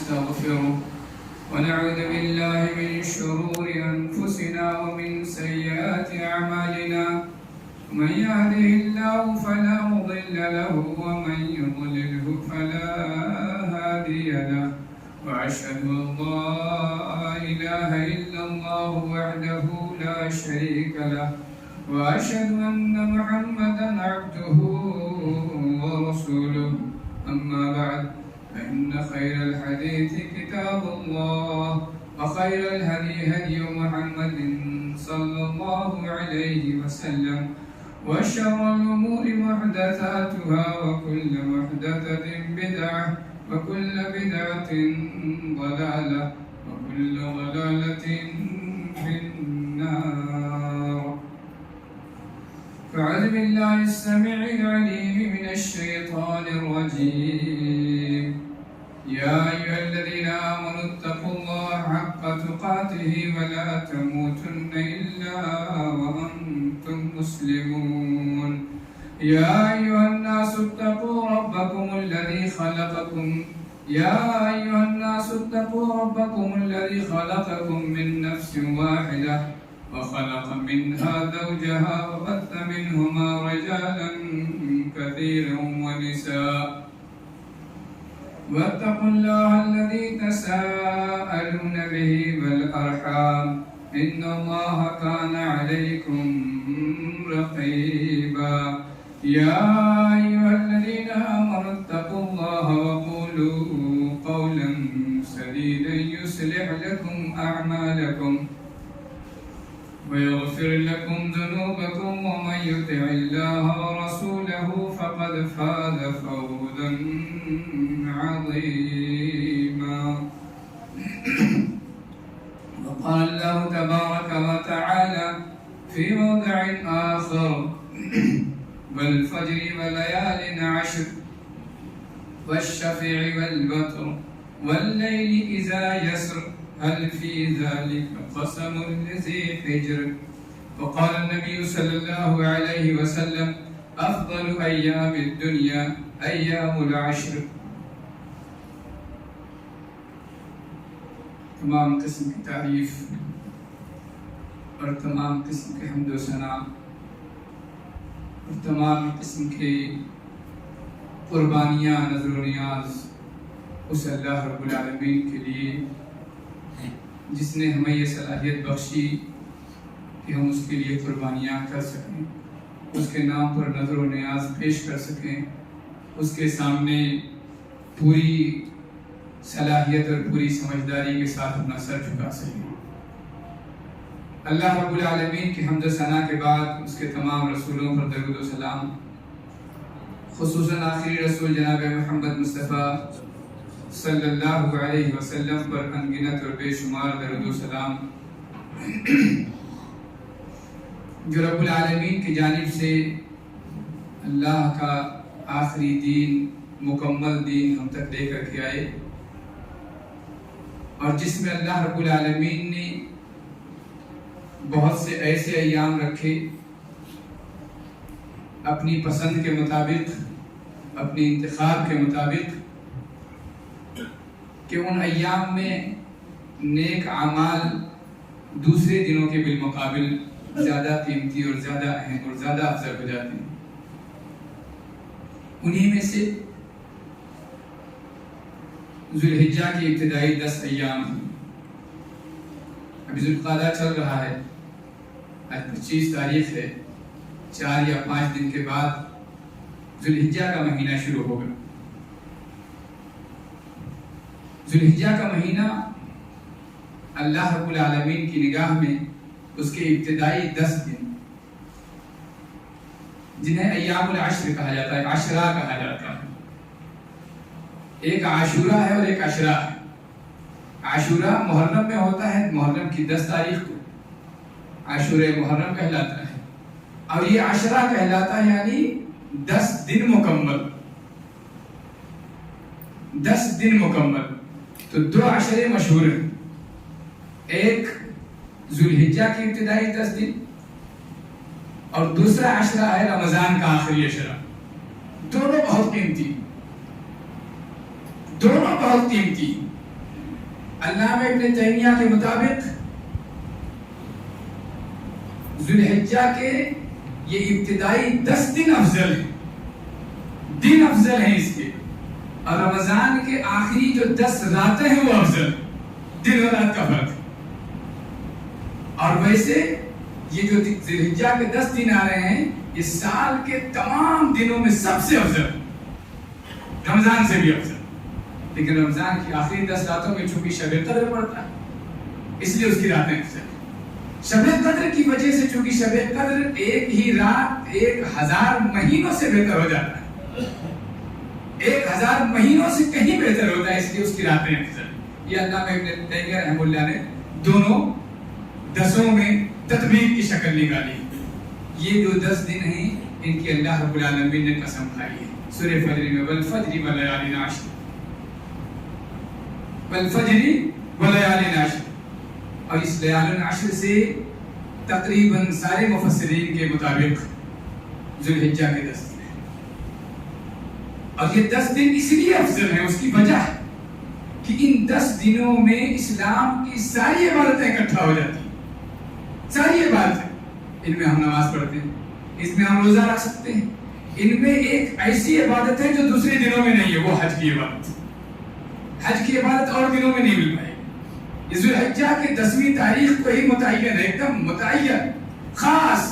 ونستغفره ونعوذ بالله من شرور أنفسنا ومن سيئات أعمالنا من يهده الله فلا مضل له ومن يضلله فلا هادي له وأشهد أن لا إله إلا الله وحده لا شريك له وأشهد أن محمدا عبده ورسوله أما بعد فإن خير الحديث كتاب الله وخير الهدي هدي محمد صلى الله عليه وسلم وشر الأمور محدثاتها وكل محدثة بدعة وكل بدعة ضلالة وكل ضلالة في النار. فأعوذ بالله السميع العليم من الشيطان الرجيم. يا أيها الذين آمنوا اتقوا الله حق تقاته ولا تموتن إلا وأنتم مسلمون. يا أيها الناس اتقوا ربكم الذي خلقكم من نفس واحدة وخلق منها زوجها وبث منهما رجالا كثيرا ونساء واتقوا الله الذي تساءلون به والأرحام إن الله كان عليكم رقيبا. يا أيها الذين آمنوا اتقوا الله وقولوا قولا سديدا يصلح لكم أعمالكم ويغفر لكم ذنوبكم ومن يطع الله ورسوله فقد فاز فوزا عظيما. وقال الله تبارك وتعالى في موضع آخر والفجر وليال عشر والشفع والوتر والليل إذا يسر هل في ذلك قسم لذي حجر. وقال النبي صلى الله عليه وسلم أفضل أيام الدنيا أيام العشر. تمام قسم کی تعریف اور تمام قسم کے حمد و ثنا اور تمام قسم کے قربانیاں نذر و نیاز اس اللہ رب العالمین کے لیے جس نے ہمیں یہ صلاحیت بخشی کہ ہم اس کے لیے قربانیاں کر سکیں، اس کے نام پر نذر و نیاز پیش کر سکیں، اس کے سامنے پوری صلاحیت اور پوری سمجھداری کے ساتھ اپنا سر جھکا سکیں۔ اللہ رب العالمین کی حمد و ثنا کے بعد اس کے تمام رسولوں پر درود و سلام، خصوصاً آخری رسول جناب محمد مصطفیٰ صلی اللہ علیہ وسلم پر انگنت اور بے شمار درود و سلام جو رب العالمین کی جانب سے اللہ کا آخری دین، مکمل دین ہم تک لے کر کے آئے، اور جس میں اللہ رب العالمین نے بہت سے ایسے ایام رکھے اپنی پسند کے مطابق، اپنی انتخاب کے مطابق، کہ ان ایام میں نیک اعمال دوسرے دنوں کے بالمقابل زیادہ قیمتی اور زیادہ اہم اور زیادہ افضل ہو جاتے ہیں۔ انہی میں سے ذوالحجہ کی ابتدائی 10 ایام ہیں۔ ابھی ذوالقعدہ چل رہا ہے، آج 25 تاریخ ہے، 4 یا 5 دن کے بعد ذوالحجہ کا مہینہ شروع ہوگا۔ ذوالحجہ کا مہینہ اللہ رب العالمین کی نگاہ میں اس کے ابتدائی 10 دن جنہیں ایام العشر کہا جاتا ہے، عشرہ کہا جاتا ہے۔ ایک عاشورہ ہے اور ایک عشرہ ہے۔ عاشورہ محرم میں ہوتا ہے، محرم کی 10 تاریخ کو عاشورہ محرم کہلاتا ہے، اور یہ عشرہ کہلاتا ہے، یعنی 10 دن مکمل، 10 دن مکمل۔ تو 2 عشرے مشہور ہیں، ایک ذوالحجہ کی ابتدائی 10 دن اور دوسرا عشرہ ہے رمضان کا آخری عشرہ۔ دونوں بہت قیمتی، علامہ ابن تیمیہ کے مطابق ذوالحجہ کے یہ ابتدائی 10 دن افضل ہیں، دن افضل ہیں اس کے، اور رمضان کے آخری جو 10 راتیں ہیں وہ افضل، دن اور رات کا فرق۔ اور ویسے یہ جو ذوالحجہ کے 10 دن آ رہے ہیں یہ سال کے تمام دنوں میں سب سے افضل، رمضان سے بھی افضل، لیکن رمضان کی آخری 10 راتوں میں چونکہ شب قدر پڑتا ہے اس لیے اس کی راتیں افضل۔ شب قدر کی وجہ سے چونکہ شب قدر ایک ہی رات 1000 مہینوں سے بہتر ہو جاتا ہے، 1000 مہینوں سے کہیں بہتر ہوتا ہے، اس لیے اس کی راتیں افضل۔ یہ علامہ ابن تیمیہ رحمہ اللہ نے دونوں 10 میں تطبیق کی شکل نکالی۔ یہ جو 10 دن ہیں ان کی اللہ رب العالمین نے قسم کھائی ہے سورہ فجر میں، والفجر ولیال عشر، والفجر ولیال عشر، اور اس لیال عشر سے تقریباً سارے مفسرین کے مطابق ذوالحجہ کے 10 دن ہیں، اور یہ 10 دن اس لیے افضل ہیں، اس کی وجہ ہے کہ ان 10 دنوں میں اسلام کی ساری عبادتیں اکٹھا ہو جاتی ہیں، ساری عبادتیں۔ ان میں ہم نماز پڑھتے ہیں، اس میں ہم روزہ رکھ سکتے ہیں، ان میں ایک ایسی عبادت ہے جو دوسرے دنوں میں نہیں ہے، وہ حج کی عبادت۔ حج کی عبادت اور دنوں میں نہیں مل پائے گی۔ ذوالحجہ کی 10ویں تاریخ کو ہی متعین ہے، ایک دم متعین خاص،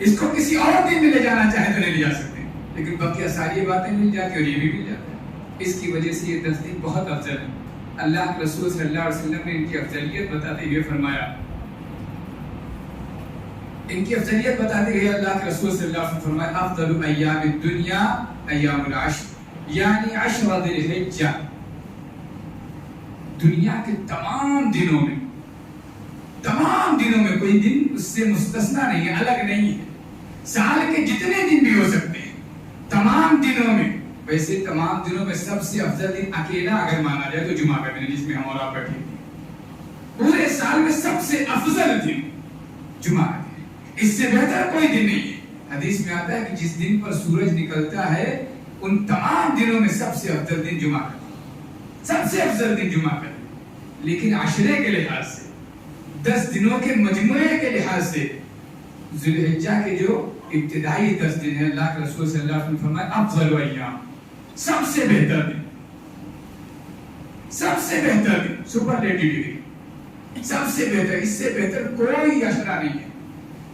اس کو کسی اور دن میں لے جانا چاہے تو نہیں لے جا سکتے، لیکن بقیہ ساری باتیں مل جاتی اور یہ بھی مل جاتا ہے۔ اس کی وجہ سے یہ 10 دن بہت افضل ہیں۔ اللہ کے رسول صلی اللہ علیہ وسلم نے ان کی افضلیت بتاتے ہوئے فرمایا، ان کی افضلیت بتاتے ہوئے اللہ کے رسول صلی اللہ علیہ وسلم فرمایا، افضل ایام الدنیا ایام العشر، یعنی 10 ذی الحجہ، دنیا کے تمام دنوں میں کوئی دن اس سے مستثنا نہیں ہے، الگ نہیں ہے، سال کے جتنے دن بھی ہو سکتے ہیں تمام دنوں میں۔ ویسے تمام دنوں میں سب سے افضل دن اکیلا اگر مانا جائے تو جمعہ کا دن، جس میں ہم اور آپ بیٹھے ہیں، پورے سال میں سب سے افضل دن جمعہ کا دن، اس سے بہتر کوئی دن نہیں ہے۔ حدیث میں آتا ہے کہ جس دن پر سورج نکلتا ہے ان تمام دنوں میں سب سے افضل دن جمعہ کا دن، سب سے افضل دن جمعہ کا دن۔ لیکن عشرے کے لحاظ سے، 10 دنوں کے مجموعے کے لحاظ سے ذوالحجہ کے جو ابتدائی 10 دن ہیں، اللہ کے رسول صلی اللہ علیہ وسلم فرمایا افضل ایام، سب سے بہتر دن، سب سے بہتر دن، سپرلیٹیو ڈگری، سب سے بہتر، اس سے بہتر کوئی عشرہ نہیں ہے،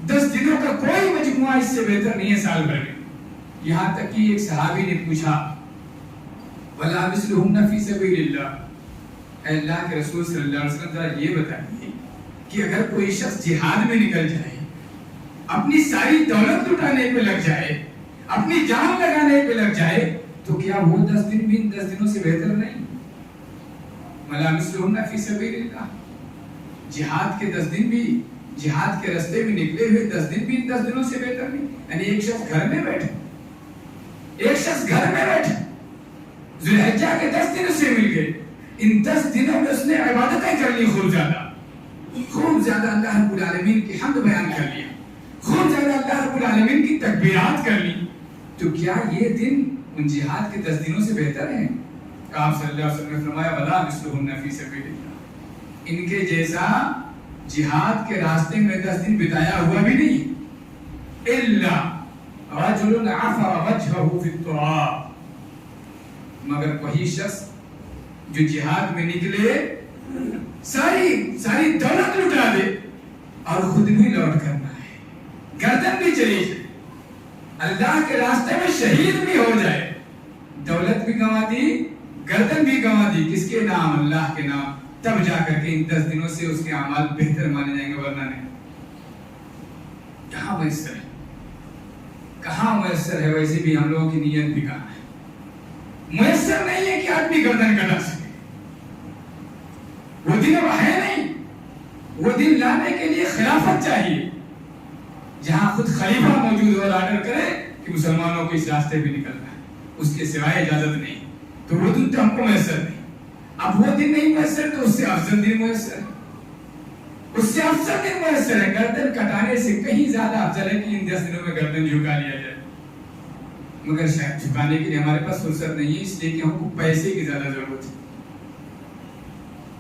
10 دنوں کا کوئی مجموعہ اس سے بہتر نہیں ہے سال بھر میں۔ یہاں تک کہ ایک صحابی نے پوچھا، وَلَا مِثْلُهُنَّ فِي سَبِيلِ اللَّهِ، اے اللہ کے رسول صلی اللہ علیہ وسلم ذرا یہ بتائیے کہ اگر کوئی شخص جہاد میں نکل جائے، اپنی ساری دولت لٹانے پہ لگ جائے، اپنی جان لگانے پہ لگ جائے، تو کیا وہ 10 دن بھی ان 10 دنوں سے بہتر نہیں؟ وَلَا مِثْلُهُنَّ فِي سَبِيلِ اللَّهِ، جہاد کے 10 دن بھی، جہاد کے راستے میں نکلے ہوئے 10 دن بھی ان 10 دنوں سے بہتر نہیں۔ یعنی ایک شخص گھر میں بیٹھے، ذوالحجہ کے 10 دن سے مل گئے، ان 10 دنوں میں اس نے عبادتیں کر لی، خوب زیادہ اللہ رب العالمین کی حمد بیان کر لیا، خوب زیادہ اللہ رب العالمین کی تکبیرات کر لی، تو کیا یہ دن ان جہاد کے 10 دنوں سے بہتر ہیں؟ آپ صلی اللہ علیہ وسلم نے فرمایا، وَلَا مِثْلُهُنَّ فِي سَبِيلِ اللَّهِ، ان کے جیسا جہاد کے راستے میں 10 دن بتایا ہوا بھی نہیں، إِلَّا رَجُلٌ عَفَرَ وَجْهَهُ فِي التُّرَابِ، مگر وہی شخص جو جہاد میں نکلے، ساری دولت لٹا دے اور خود بھی لوٹ کرنا ہے، گردن بھی چلی جائے، اللہ کے راستے میں شہید بھی ہو جائے، دولت بھی گنوا دی، گردن بھی گنوا دی، کس کے نام؟ اللہ کے نام، تب جا کر کے ان 10 دنوں سے اس کے اعمال بہتر مانے جائیں گے، ورنہ نہیں۔ کہاں میسر ہے، کہاں میسر ہے؟ ویسے بھی ہم لوگوں کی نیت بھی کہاں ہے؟ میسر نہیں ہے کہ آدمی گردن کٹا سکے، وہ دن اب ہے نہیں، وہ دن لانے کے لیے خلافت چاہیے، جہاں خود خلیفہ موجود اور آرڈر کرے کہ مسلمانوں کو اس راستے پہ نکلنا ہے، اس کے سوائے اجازت نہیں، تو وہ دن تو ہم کو میسر نہیں۔ اب وہ دن نہیں میسر تو اس سے افضل دن میسر ہے، اس سے افضل دن میسر ہے، گردن کٹانے سے کہیں زیادہ افضل ہے کہ ان 10 دنوں میں گردن جھکا لیا جائے، مگر شاید جھکانے کے لیے ہمارے پاس فرصت نہیں ہے، اس لیے کہ ہم کو پیسے کی زیادہ ضرورت ہے،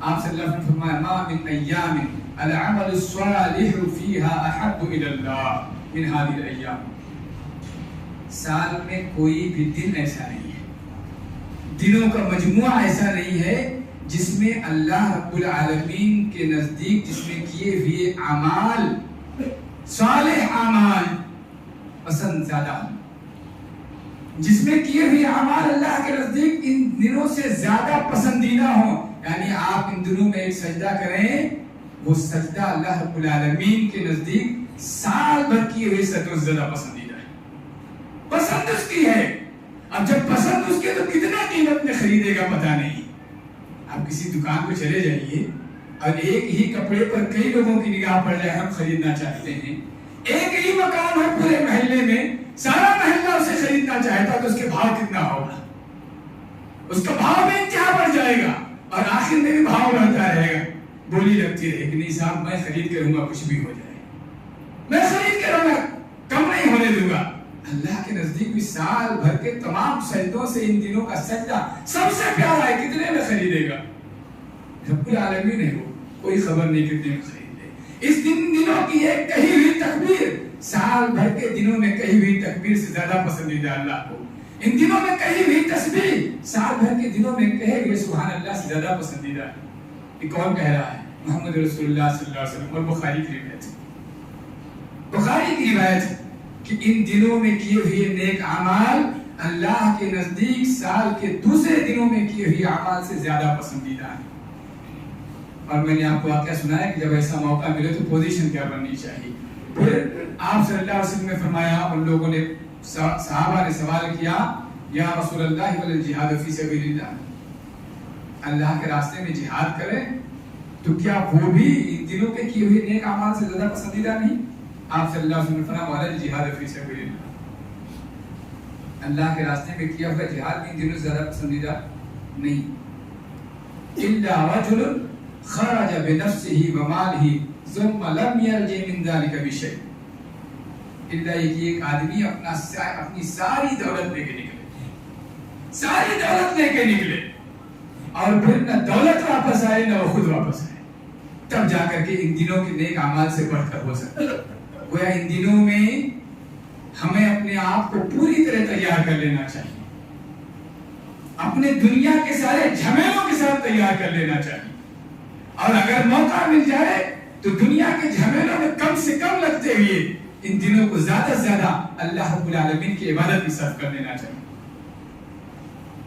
آپ صلی اللہ علیہ وسلم فرمایا ما من ایام العمل الصالح فیها احب الی اللہ من هذه الايام. سال میں کوئی بھی دن ایسا نہیں ہے، دنوں کا مجموعہ ایسا نہیں ہے جس میں اللہ رب العالمین کے نزدیک جس میں کیے ہوئے اعمال صالح اعمال پسند زیادہ، جس میں کیے ہوئے اعمال اللہ کے نزدیک ان دنوں سے زیادہ پسندیدہ ہوں. یعنی آپ ان دنوں میں ایک سجدہ کریں، وہ سجدہ اللہ رب العالمین کے نزدیک سال بھر کیے ہوئے سجدوں سے زیادہ پسندیدہ ہے. پسند اس کی ہے. اب جب پسند اس کے تو کتنا قیمت میں خریدے گا پتہ نہیں. آپ کسی دکان کو چلے جائیے اور ایک ہی کپڑے پر کئی لوگوں کی نگاہ پڑ جائے ہم خریدنا چاہتے ہیں، ایک ہی مکان ہے پورے محلے میں، سارا محلہ اسے خریدنا چاہتا تو اس کے بھاؤ کتنا ہوگا؟ اس کا بھاؤ بھی انتہا بڑھ جائے گا اور آخر میں بھی بھاؤ بڑھتا رہے گا. بولی لگتی رہے کہ نہیں صاحب میں خرید کروں گا کچھ بھی ہو جائے، میں خرید کروں گا کم نہیں ہونے دوں گا. اللہ کے نزدیک بھی سال بھر کے تمام سجدوں سے ان دنوں کا سجدہ سب سے پیارا ہے. کتنے میں خریدے گا؟ رب العالمین ہے وہ، کوئی خبر نہیں کتنے میں خرید لے. اس دنوں کی ایک کہی ہوئی تکبیر سال بھر کے دنوں میں کہی ہوئی تکبیر سے زیادہ پسندیدہ اللہ کو. ان دنوں میں کہی ہوئی تسبیح سال بھر کے دنوں میں کہے ہوئے سبحان اللہ سے زیادہ پسندیدہ ہے. یہ کون کہہ رہا ہے؟ محمد رسول اللہ صلی اللہ علیہ وسلم. اور بخاری کی روایت ہے، بخاری کی روایت ہے کہ ان دنوں میں کیے ہوئے نیک اعمال اللہ کے نزدیک سال کے دوسرے دنوں میں کیے ہوئے اعمال سے زیادہ پسندیدہ ہیں. اور میں نے آپ کو واقعہ سنایا کہ جب ایسا موقع ملے تو پوزیشن کیا بننی چاہیے. پھر آپ صلی اللہ علیہ وسلم نے فرمایا، ان لوگوں نے صحابہ نے سوال کیا یا رسول اللہ والجہاد فی سبیل اللہ، اللہ کے راستے میں جہاد کریں تو کیا وہ بھی ان دنوں کے کیے ہوئے نیک اعمال سے زیادہ پسندیدہ نہیں؟ آپ صلی اللہ علیہ وسلم نے فرمایا والجہاد فی سبیل اللہ، اللہ کے راستے میں کیا ہوا جہاد بھی ان دنوں سے زیادہ پسندیدہ نہیں. الا رجل خرج بنفسه وماله ثم لم يرجع من ذلك بشيء، الا یہ کہ ایک آدمی اپنی ساری دولت لے کے نکلے، ساری دولت لے کے نکلے اور پھر نہ دولت واپس آئے نہ وہ خود واپس آئے، تب جا کر کے ان دنوں کے نیک اعمال سے بڑھ کر ہو سکتا. گویا ان دنوں میں ہمیں اپنے آپ کو پوری طرح تیار کر لینا چاہیے، اپنے دنیا کے سارے جھمیلوں کے ساتھ تیار کر لینا چاہیے. اور اگر موقع مل جائے تو دنیا کے جھمیلوں میں کم سے کم لگتے ہوئے ان دنوں کو زیادہ سے زیادہ اللہ رب العالمین کی عبادت میں صرف کر دینا چاہیے،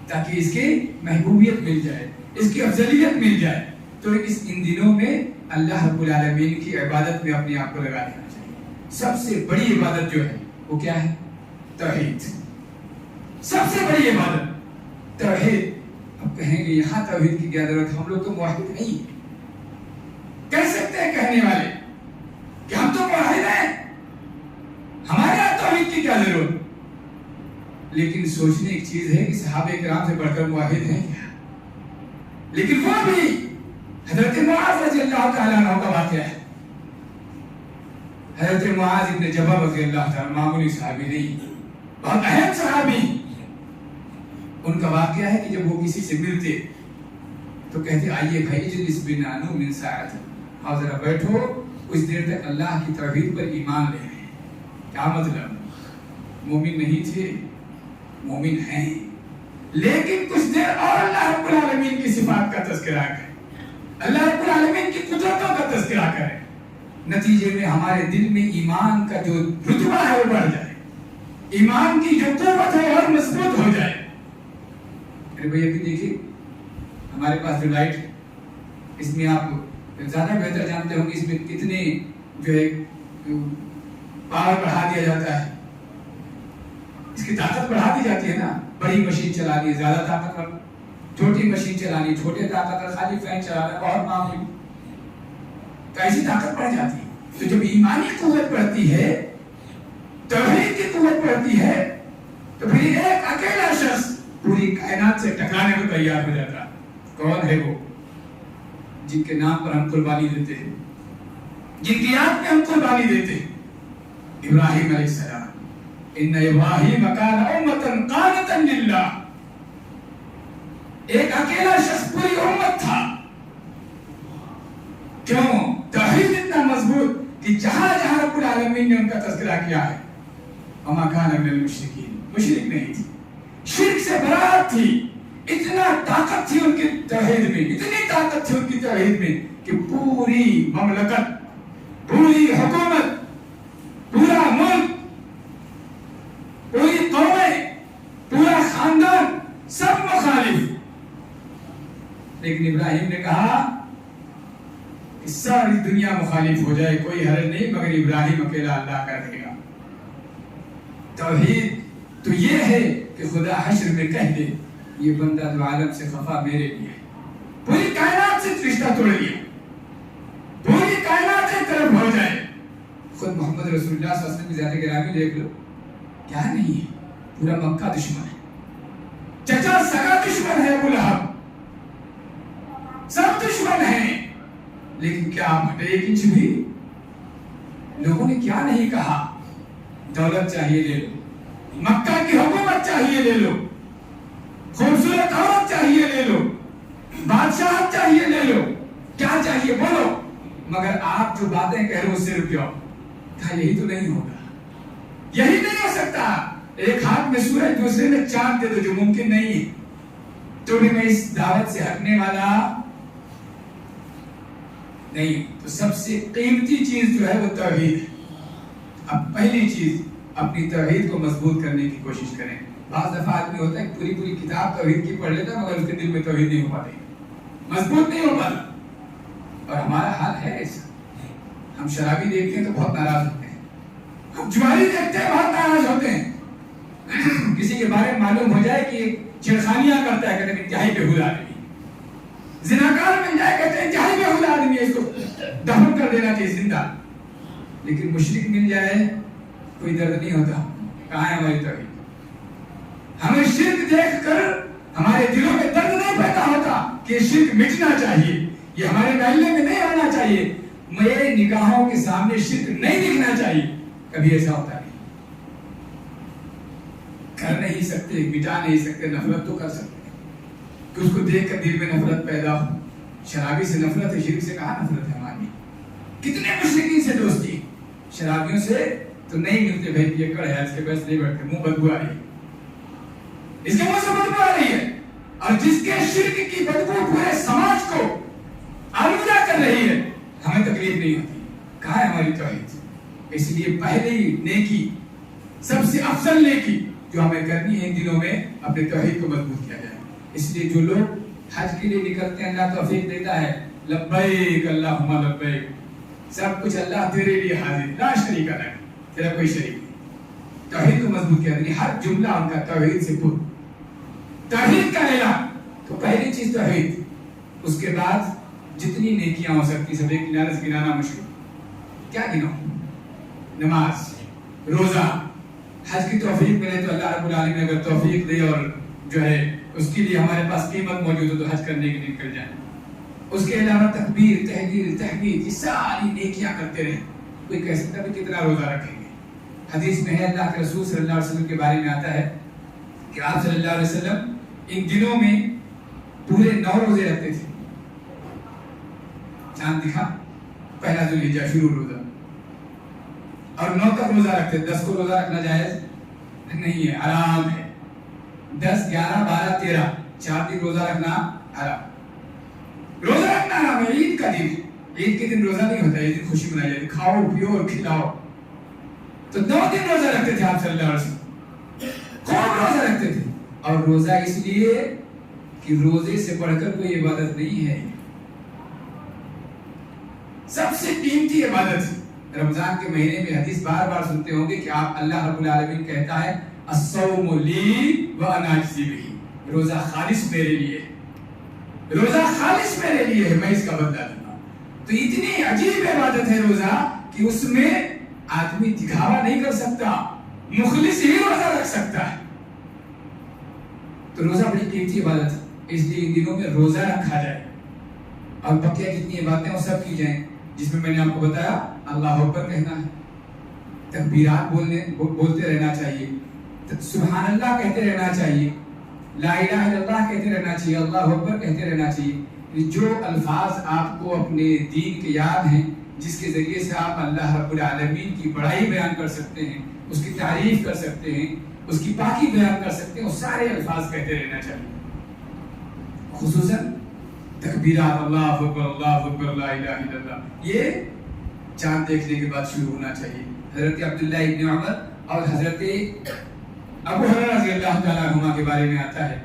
تاکہ اس کی محبوبیت مل جائے، اس کی افضلیت مل جائے. تو ان دنوں میں اللہ رب العالمین کی عبادت میں اپنے آپ کو لگا دینا چاہیے. سب سے بڑی عبادت جو ہے وہ کیا ہے؟ توحید. سب سے بڑی عبادت توحید. اب کہیں گے یہاں توحید کی کیا ضرورت ہے؟ ہم لوگ تو موحد نہیں. کہہ سکتے ہیں کہنے والے کہ ہم تو موحد ہیں، ہمارے یہاں توحید کی کیا ضرورت؟ لیکن سوچنے ایک چیز ہے کہ صحابہ کرام سے بڑھ کر موحد ہیں کیا؟ لیکن وہ بھی حضرت معاذ رضی اللہ تعالیٰ عنہ کا واقعہ ہے. حضرت معاذ ابن جبل رضی اللہ تعالیٰ معمولی صحابی نہیں، بہت اہم صحابی. ان کا واقعہ ہے کہ جب وہ کسی سے ملتے تو کہتے آئیے بھائی اجلس بنا نؤمن ساعۃ، اور ذرا بیٹھو کچھ دیر تک اللہ کی توحید پر ایمان لے لیں. کیا مطلب؟ مومن نہیں تھے، مومن ہیں، لیکن کچھ دیر اور اللہ رب العالمین کی صفات کا تذکرہ کریں، اللہ رب العالمین کی قدرتوں کا تذکرہ کریں. نتیجے میں ہمارے دل میں ایمان کا جو رتبہ ہے وہ بڑھ جائے، ایمان کی جو قوت ہے اور مضبوط ہو جائے. میرے بھائی ابھی دیکھیے ہمارے پاس جو لائٹ، اس میں آپ زیادہ بہتر جانتے ہوں گے اس میں کتنے جو ہے پاور بڑھا دیا جاتا ہے، اس کی طاقت بڑھا دی جاتی ہے نا. بڑی مشین چلانی ہے زیادہ طاقتور، چھوٹی مشین چلانی چھوٹے طاقتور، خالی فین چلانا بہت معمولی، تو ایسی طاقت بڑھ جاتی ہے. تو جب ایمانی قوت بڑھتی ہے، توحید کی قوت بڑھتی ہے، تو پھر ایک اکیلا شخص پوری کائنات سے ٹکرانے کو تیار ہو جاتا. کون ہے وہ؟ جن کے نام پر ہم قربانی دیتے ہیں، جن کی یاد میں ہم قربانی دیتے ہیں. ابراہیم علیہ السلام، ان ابراہیم کان امۃ قانتا للہ، ایک اکیلا شخص پوری امت تھا العالمین نے ان کا تذکرہ کیا ہے وما کان من المشرکین، مشرک نہیں تھی، شرک سے برات تھی. اتنا طاقت تھی ان کی توحید میں، اتنی طاقت تھی ان کی توحید میں کہ پوری مملکت، پوری حکومت، پورا ملک، پوری قومیں، پورا خاندان سب مخالف. لیکن ابراہیم نے کہا کہ ساری دنیا مخالف ہو جائے کوئی حرج نہیں مگر ابراہیم اکیلا اللہ کا رہے گا. توحید تو یہ ہے کہ خدا حشر میں کہہ دے یہ بندہ دو عالم سے خفا میرے لیے، پوری کائنات سے رشتہ توڑ لیا، پوری کائنات ایک طرف ہو جائے. خود محمد رسول اللہ صلی اللہ علیہ وسلم کی ذات گرامی دیکھ لو، کیا نہیں ہے، پورا مکہ دشمن ہے، چچا سگا دشمن ہے، ابو لہب، سب دشمن ہیں. لیکن کیا ایک انچ بھی لوگوں نے کیا نہیں کہا، دولت چاہیے لے لو، مکہ کی حکومت چاہیے لے لو، خوبصورت عورت چاہیے لے لو، بادشاہت چاہیے لے لو، کیا چاہیے بولو، مگر آپ جو باتیں کہہ رہے ہو اس سے رک جاؤ. کہا یہی تو نہیں ہوگا، یہی نہیں ہو سکتا. ایک ہاتھ میں سورج دوسرے میں چاند دے دو جو ممکن نہیں ہے. تو بھی میں اس دعوت سے ہٹنے والا نہیں. تو سب سے قیمتی چیز جو ہے وہ توحید ہے. اب پہلی چیز اپنی توحید کو مضبوط کرنے کی کوشش کریں. بعض دفعہ آدمی ہوتا ہے کہ پوری کتاب توحید کی پڑھ لیتا مگر اس کے دل میں توحید نہیں ہو پاتی، مضبوط نہیں ہو پاتا. اور ہمارا حال ہے ایسا. ہم شرابی دیکھتے ہیں تو بہت ناراض ہوتے ہیں، ہم جواری دیکھتے ہیں بہت ناراض ہوتے ہیں. کسی کے بارے میں معلوم ہو جائے کہ چھیڑخانیاں کرتا ہے، کہتے ہیں انتہائی بےہودہ آدمی. زناکار مل جائے کہتے ہیں انتہائی بےہودہ آدمی ہے، اس کو دفن کر دینا چاہیے زندہ. لیکن مشرک مل جائے کوئی درد نہیں ہوتا. کہاں ہے ہماری توحید؟ ہمیں شرک دیکھ کر ہمارے دلوں میں درد نہیں پیدا ہوتا کہ یہ شرک مٹنا چاہیے، یہ ہمارے محلے میں نہیں ہونا چاہیے، میرے نگاہوں کے سامنے شرک نہیں دکھنا چاہیے. کبھی ایسا ہوتا نہیں. کر نہیں سکتے، مٹا نہیں سکتے، نفرت تو کر سکتے ہیں کہ اس کو دیکھ کر دل میں نفرت پیدا ہو. شرابی سے نفرت ہے، شرک سے کہاں نفرت ہے ہماری؟ کتنے مشرکین سے دوستی، شرابیوں سے تو نہیں ملتے. بھائی یہ کڑ ہے، اس کے پاس نہیں بیٹھتے، منہ بدبو آ رہی ہے، اس کے منہ سے بدبو آ رہی ہے. اور جس کے شرک کی بدبو پورے سماج کو آلودہ کر رہی ہے، ہمیں تکلیف نہیں ہوتی. کہاں ہے ہماری توحید؟ اس لیے پہلی نیکی، سب سے افضل نیکی جو ہمیں کرنی ہے ان دنوں میں، اپنے توحید کو مضبوط کیا جائے. اس لیے جو لوگ حج کے لیے نکلتے ہیں اللہ توفیق دیتا ہے، لبیک اللہم لبیک، سب کچھ اللہ تیرے لیے حاضر، لا شریک لک، تیرا کوئی شریک نہیں. توحید کو مضبوط کیا جائے، ہر جملہ ان کا توحید سے پر، توحید کا اعلان. تو پہلی چیز توحید. اس کے بعد جتنی نیکیاں ہو سکتی سب ایک کنارے سے گنانا مشکل. کیا گنو؟ نماز، روزہ. حج کی توفیق ملے تو اللہ رب العالمین اگر توفیق دے اور جو ہے اس کے لیے ہمارے پاس قیمت موجود ہو تو حج کرنے کے لیے نکل جائیں. اس کے علاوہ تکبیر، تحلیل، تحمید، یہ ساری نیکیاں کرتے رہیں. کوئی کہہ سکتا ہے کتنا روزہ رکھیں گے؟ حدیث میں ہے، اللہ کے رسول صلی اللہ علیہ وسلم کے بارے میں آتا ہے کہ آپ صلی اللہ علیہ وسلم ان دنوں میں پورے 9 روزے رکھتے تھے. چاند دکھا، پہلا ذوالحجہ شروع روزہ، اور 9 تک روزہ رکھتے. 10 کو روزہ رکھنا جائز نہیں ہے، حرام ہے. 10، 11، 12، 13 4 دن روزہ رکھنا حرام. روزہ رکھنا حرام ہے. عید کا دن، عید کے دن روزہ نہیں ہوتا، عید دن خوشی منائی جاتی، کھاؤ پیو اور کھلاؤ. تو 9 دن روزہ رکھتے تھے آپ صلی اللہ علیہ وسلم، خوب روزہ رکھتے تھے. اور روزہ اس لیے کہ روزے سے بڑھ کر کوئی عبادت نہیں ہے، سب سے قیمتی عبادت. رمضان کے مہینے میں حدیث بار بار سنتے ہوں گے کہ آپ اللہ رب العالمین کہتا ہے الصوم لی وانا اجزی بہ، روزہ خالص میرے لیے، روزہ خالص میرے لیے ہے، میں اس کا بدلہ دوں گا. تو اتنی عجیب عبادت ہے روزہ کہ اس میں آدمی دکھاوا نہیں کر سکتا، مخلص ہی روزہ رکھ سکتا ہے. تو روزہ بڑی قیمتی عبادت ہے، اس لیے ان دنوں میں روزہ رکھا جائے. اور بقیہ جتنی باتیں وہ سب کی جائیں، جس میں نے آپ کو بتایا اللہ اکبر کہنا ہے، تکبیرات بولتے رہنا چاہیے، سبحان اللہ کہتے رہنا چاہیے، لا الہ الا اللہ کہتے رہنا چاہیے، اللہ اکبر کہتے رہنا چاہیے. جو الفاظ آپ کو اپنے دین کے یاد ہیں جس کے ذریعے سے آپ اللہ رب العالمین کی بڑائی بیان کر سکتے ہیں، اس کی تعریف کر سکتے ہیں، اس کی پاکی بیان کر سکتے ہیں، وہ سارے الفاظ کہتے رہنا چاہیے، خصوصاً تکبیرات اللہ اکبر لا الہ الا اللہ، یہ چاند دیکھنے کے بعد شروع ہونا چاہیے۔ حضرت عبداللہ ابن عمر اور حضرت ابو ہریرہ رضی اللہ تعالیٰ عنہما کے بارے میں آتا ہے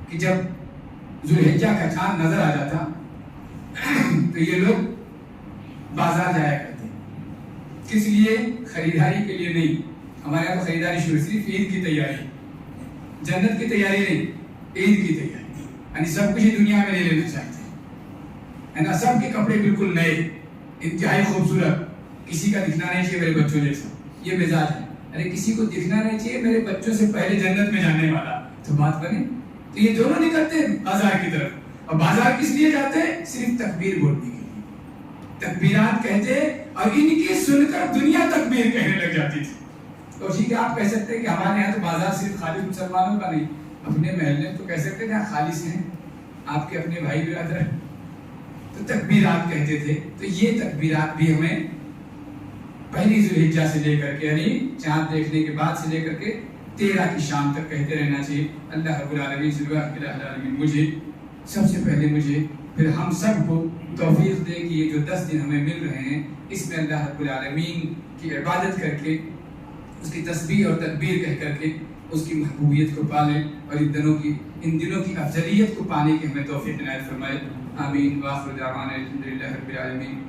کہ جب ذوالحجہ کا چاند نظر آ جاتا تو یہ لوگ بازار جایا کرتے، کس لیے؟ خریداری کے لیے نہیں، ہمارے یہاں تو خریداری شروع صرف عید کی تیاری، جنت کی تیاری نہیں، عید کی تیاری، یعنی سب کچھ دنیا میں نہیں لینا چاہتے ہے نا، سب کے کپڑے بالکل نئے، انتہائی خوبصورت، کسی کا دکھنا نہیں چاہیے میرے بچوں جیسا، یہ مزاج ہے، ارے کسی کو دکھنا نہیں چاہیے میرے بچوں سے پہلے جنت میں جانے والا، تو بات بنے۔ تو یہ دونوں نکلتے ہیں بازار کی طرف، اور بازار کس لیے جاتے ہیں؟ صرف تکبیر بولنے کے لیے، تکبیرات کہتے اور ان کی سن کر دنیا تکبیر کہنے لگ جاتی تھی۔ تو ٹھیک ہے آپ کہہ سکتے ہیں کہ ہمارے یہاں تو بازار صرف خالص مسلمانوں کا نہیں، اپنے محلے تو کہہ سکتے ہیں خالص ہیں آپ کے اپنے بھائی برادر، تو تکبیرات کہتے تھے۔ تو یہ تکبیرات بھی ہمیں پہلی ذوالحجہ سے لے کر کے، یعنی چاند دیکھنے کے بعد سے لے کر کے 13 کی شام تک کہتے رہنا چاہیے۔ اللہ رب العالمین سے دعا کہ الہ العالمین مجھے سب سے پہلے مجھے پھر ہم سب کو توفیق دے کہ یہ جو 10 دن ہمیں مل رہے ہیں اس میں اللہ رب العالمین کی عبادت کر کے، اس کی تسبیح اور تکبیر کہہ کر کے اس کی محبوبیت کو پالیں، اور ان دنوں کی افضلیت کو پانے کی ہمیں توفیق عنایت فرمائے۔ آمین۔ وآخر دعوانا الحمدللہ رب العالمین۔